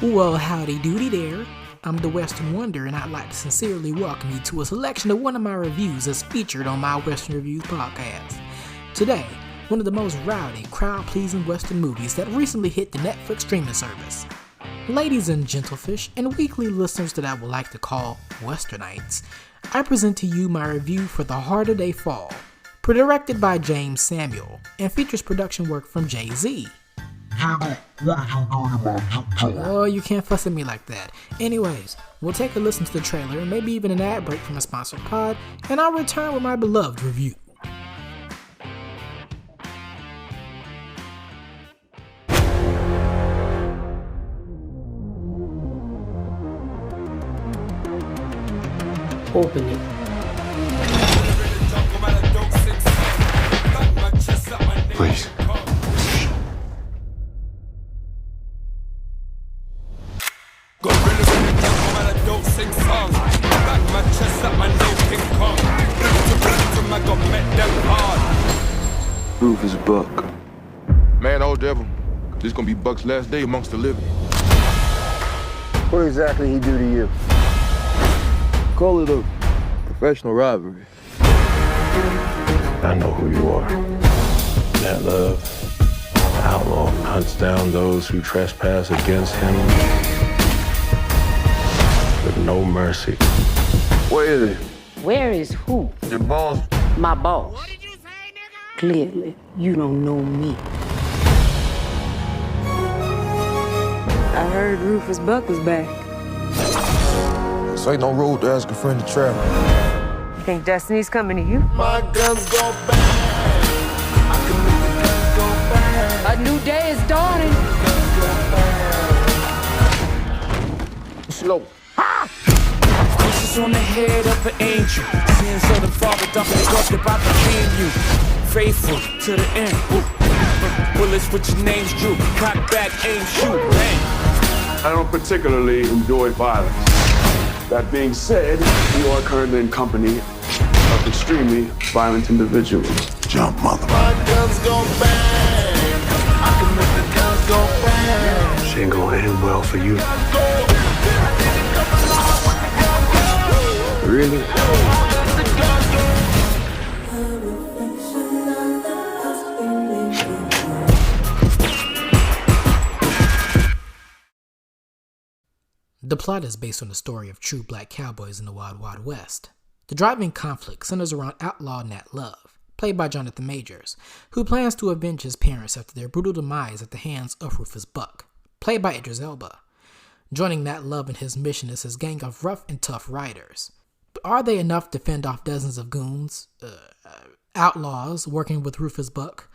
Well, howdy doody there. I'm the Western Wonder, and I'd like to sincerely welcome you to a selection of one of my reviews as featured on my Western Reviews podcast. Today, one of the most rowdy, crowd-pleasing Western movies that recently hit the Netflix streaming service. Ladies and gentlefish, and weekly listeners that I would like to call Westernites, I present to you my review for The Harder They Fall, directed by James Samuel, and features production work from Jay-Z. Oh, you can't fuss at me like that. Anyways, we'll take a listen to the trailer and maybe even an ad break from a sponsored pod, and I'll return with my beloved review. Open it. Please. Roof is Buck. Man, old devil, this gonna be Buck's last day amongst the living. What exactly he do to you? Call it a professional robbery. I know who you are. That love, outlaw, hunts down those who trespass against him with no mercy. Where is it? Where is who? Your boss. My boss. What did you say, nigga? Clearly, you don't know me. I heard Rufus Buck was back. This ain't no road to ask a friend to travel. You think Destiny's coming to you? My guns go bang. I can make the guns go bang. A new day is dawning. Slow. Kisses on the head of an angel. Seeing so the father dumping it up about to feed you. Faithful to the end. Bullets with your names drew. Cock back, aim, shoot, bang. I don't particularly enjoy violence. That being said, you are currently in company of extremely violent individuals. Jump, mother. My guns go bang. I can make the guns go bang. She ain't gonna end well for you. Really? The plot is based on the story of true black cowboys in the Wild Wild West. The driving conflict centers around outlaw Nat Love, played by Jonathan Majors, who plans to avenge his parents after their brutal demise at the hands of Rufus Buck, played by Idris Elba. Joining Nat Love in his mission is his gang of rough and tough riders. But are they enough to fend off dozens of goons, outlaws working with Rufus Buck?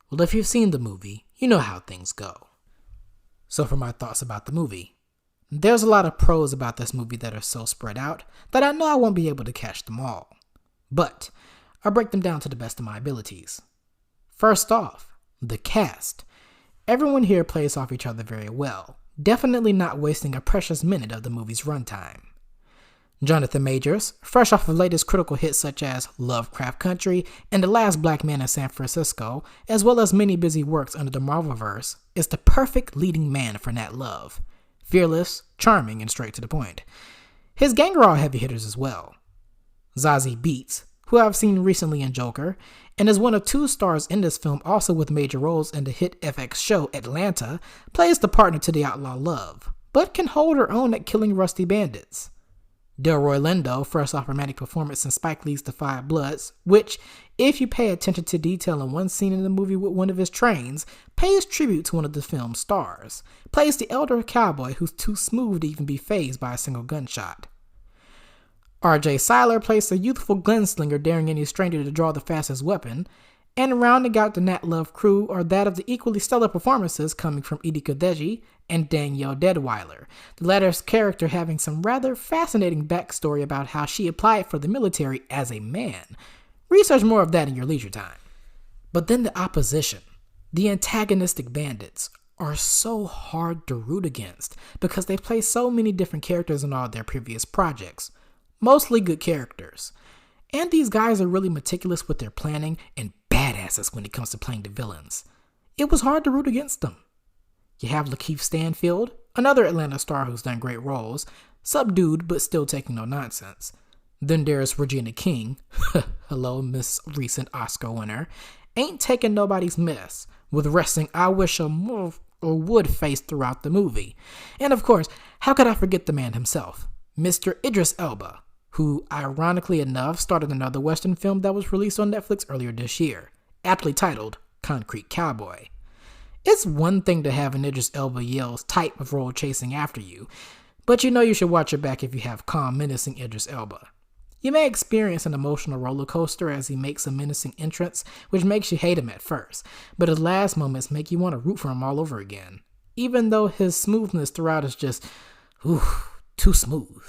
Well, if you've seen the movie, you know how things go. So for my thoughts about the movie. There's a lot of pros about this movie that are so spread out that I know I won't be able to catch them all. But I'll break them down to the best of my abilities. First off, the cast. Everyone here plays off each other very well, definitely not wasting a precious minute of the movie's runtime. Jonathan Majors, fresh off of latest critical hits such as Lovecraft Country and The Last Black Man in San Francisco, as well as many busy works under the Marvelverse, is the perfect leading man for Nat Love. Fearless, charming, and straight to the point. His gang are all heavy hitters as well. Zazie Beetz, who I've seen recently in Joker, and is one of two stars in this film also with major roles in the hit FX show Atlanta, plays the partner to the outlaw Love, but can hold her own at killing rusty bandits. Delroy Lindo, fresh off romantic performance in Spike Lee's The Five Bloods, which, if you pay attention to detail in one scene in the movie with one of his trains, pays tribute to one of the film's stars, plays the elder cowboy who's too smooth to even be fazed by a single gunshot. R.J. Cyler plays the youthful gunslinger daring any stranger to draw the fastest weapon, and rounding out the Nat Love crew are that of the equally stellar performances coming from Cathegi and Danielle Deadwyler, the latter's character having some rather fascinating backstory about how she applied for the military as a man. Research more of that in your leisure time. But then the opposition, the antagonistic bandits, are so hard to root against because they play so many different characters in all their previous projects, mostly good characters. And these guys are really meticulous with their planning and badasses when it comes to playing the villains. It was hard to root against them. You have Lakeith Stanfield, another Atlanta star who's done great roles, subdued but still taking no nonsense. Then there's Regina King, hello Miss recent Oscar winner, ain't taking nobody's mess, with resting I wish a more or would face throughout the movie. And of course, how could I forget the man himself, Mr. Idris Elba, who ironically enough started another Western film that was released on Netflix earlier this year, aptly titled Concrete Cowboy. It's one thing to have an Idris Elba yells type of role chasing after you, but you know you should watch your back if you have calm, menacing Idris Elba. You may experience an emotional roller coaster as he makes a menacing entrance, which makes you hate him at first, but his last moments make you want to root for him all over again, even though his smoothness throughout is just, too smooth.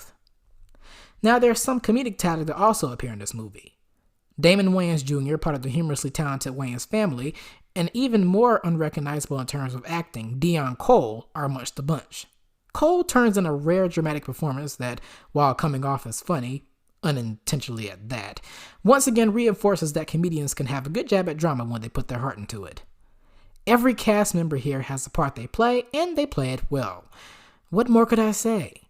Now there's some comedic talent that also appear in this movie. Damon Wayans Jr., part of the humorously talented Wayans family, and even more unrecognizable in terms of acting, Deon Cole, are amongst the bunch. Cole turns in a rare dramatic performance that, while coming off as funny, unintentionally at that, once again reinforces that comedians can have a good jab at drama when they put their heart into it. Every cast member here has the part they play, and they play it well. What more could I say?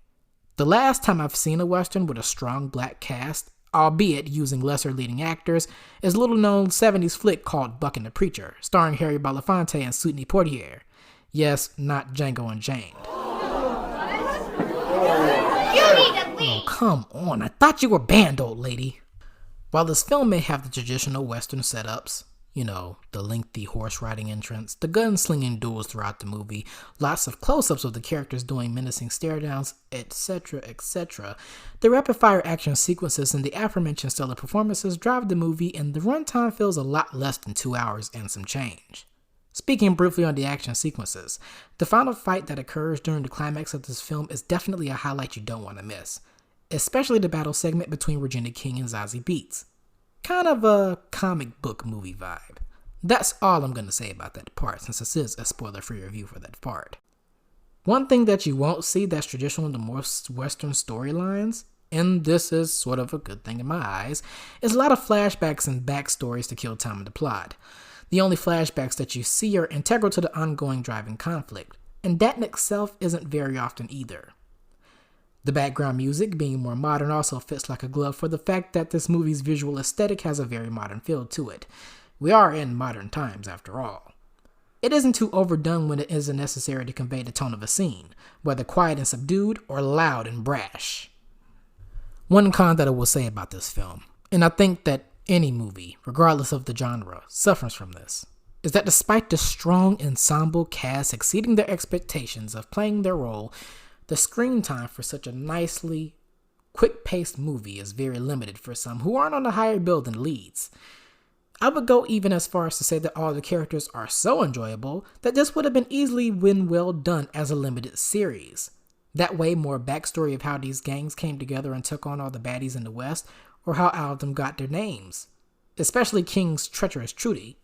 The last time I've seen a Western with a strong black cast, albeit using lesser leading actors, is a little-known 70s flick called Buck and the Preacher, starring Harry Belafonte and Sidney Poitier. Yes, not Django Unchained. Oh, come on. I thought you were banned, old lady. While this film may have the traditional Western setups, you know, the lengthy horse riding entrance, the gun-slinging duels throughout the movie, lots of close-ups of the characters doing menacing stare-downs, etc., etc., the rapid-fire action sequences and the aforementioned stellar performances drive the movie, and the runtime feels a lot less than 2 hours and some change. Speaking briefly on the action sequences, the final fight that occurs during the climax of this film is definitely a highlight you don't want to miss, especially the battle segment between Regina King and Zazie Beetz. Kind of a comic book movie vibe. That's all I'm going to say about that part, since this is a spoiler-free review for that part. One thing that you won't see that's traditional in the most Western storylines, and this is sort of a good thing in my eyes, is a lot of flashbacks and backstories to kill time in the plot. The only flashbacks that you see are integral to the ongoing driving conflict, and that in itself isn't very often either. The background music, being more modern, also fits like a glove for the fact that this movie's visual aesthetic has a very modern feel to it. We are in modern times, after all. It isn't too overdone when it isn't necessary to convey the tone of a scene, whether quiet and subdued or loud and brash. One con that I will say about this film, and I think that any movie, regardless of the genre, suffers from this, is that despite the strong ensemble cast exceeding their expectations of playing their role, the screen time for such a nicely, quick-paced movie is very limited for some who aren't on a higher bill than leads. I would go even as far as to say that all the characters are so enjoyable that this would have been easily been well done as a limited series. That way, more backstory of how these gangs came together and took on all the baddies in the West, or how all of them got their names, especially King's treacherous Trudy.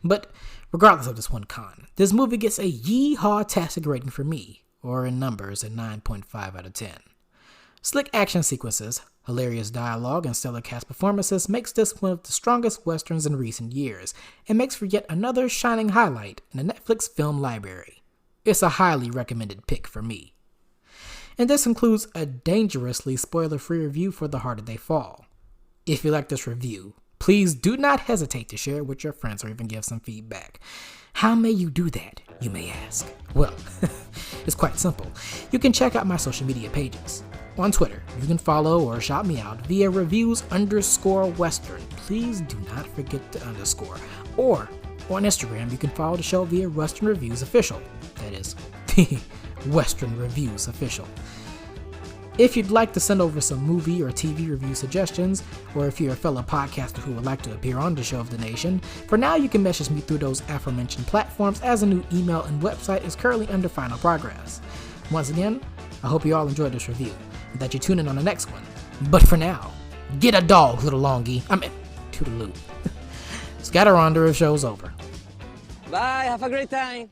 But regardless of this one con, this movie gets a yee-haw-tastic rating for me, or in numbers at 9.5 out of 10. Slick action sequences, hilarious dialogue, and stellar cast performances makes this one of the strongest Westerns in recent years, and makes for yet another shining highlight in the Netflix film library. It's a highly recommended pick for me. And this includes a dangerously spoiler-free review for The Harder They Fall. If you like this review, please do not hesitate to share it with your friends or even give some feedback. How may you do that, you may ask? Well, it's quite simple. You can check out my social media pages. On Twitter, you can follow or shout me out via reviews_Western. Please do not forget the underscore. Or on Instagram, you can follow the show via Western Reviews Official. That is, Western Reviews Official. If you'd like to send over some movie or TV review suggestions, or if you're a fellow podcaster who would like to appear on the Show of the Nation, for now you can message me through those aforementioned platforms, as a new email and website is currently under final progress. Once again, I hope you all enjoyed this review, and that you tune in on the next one. But for now, get a dog, little longie. Toodaloo. Scatter on the show's over. Bye, have a great time.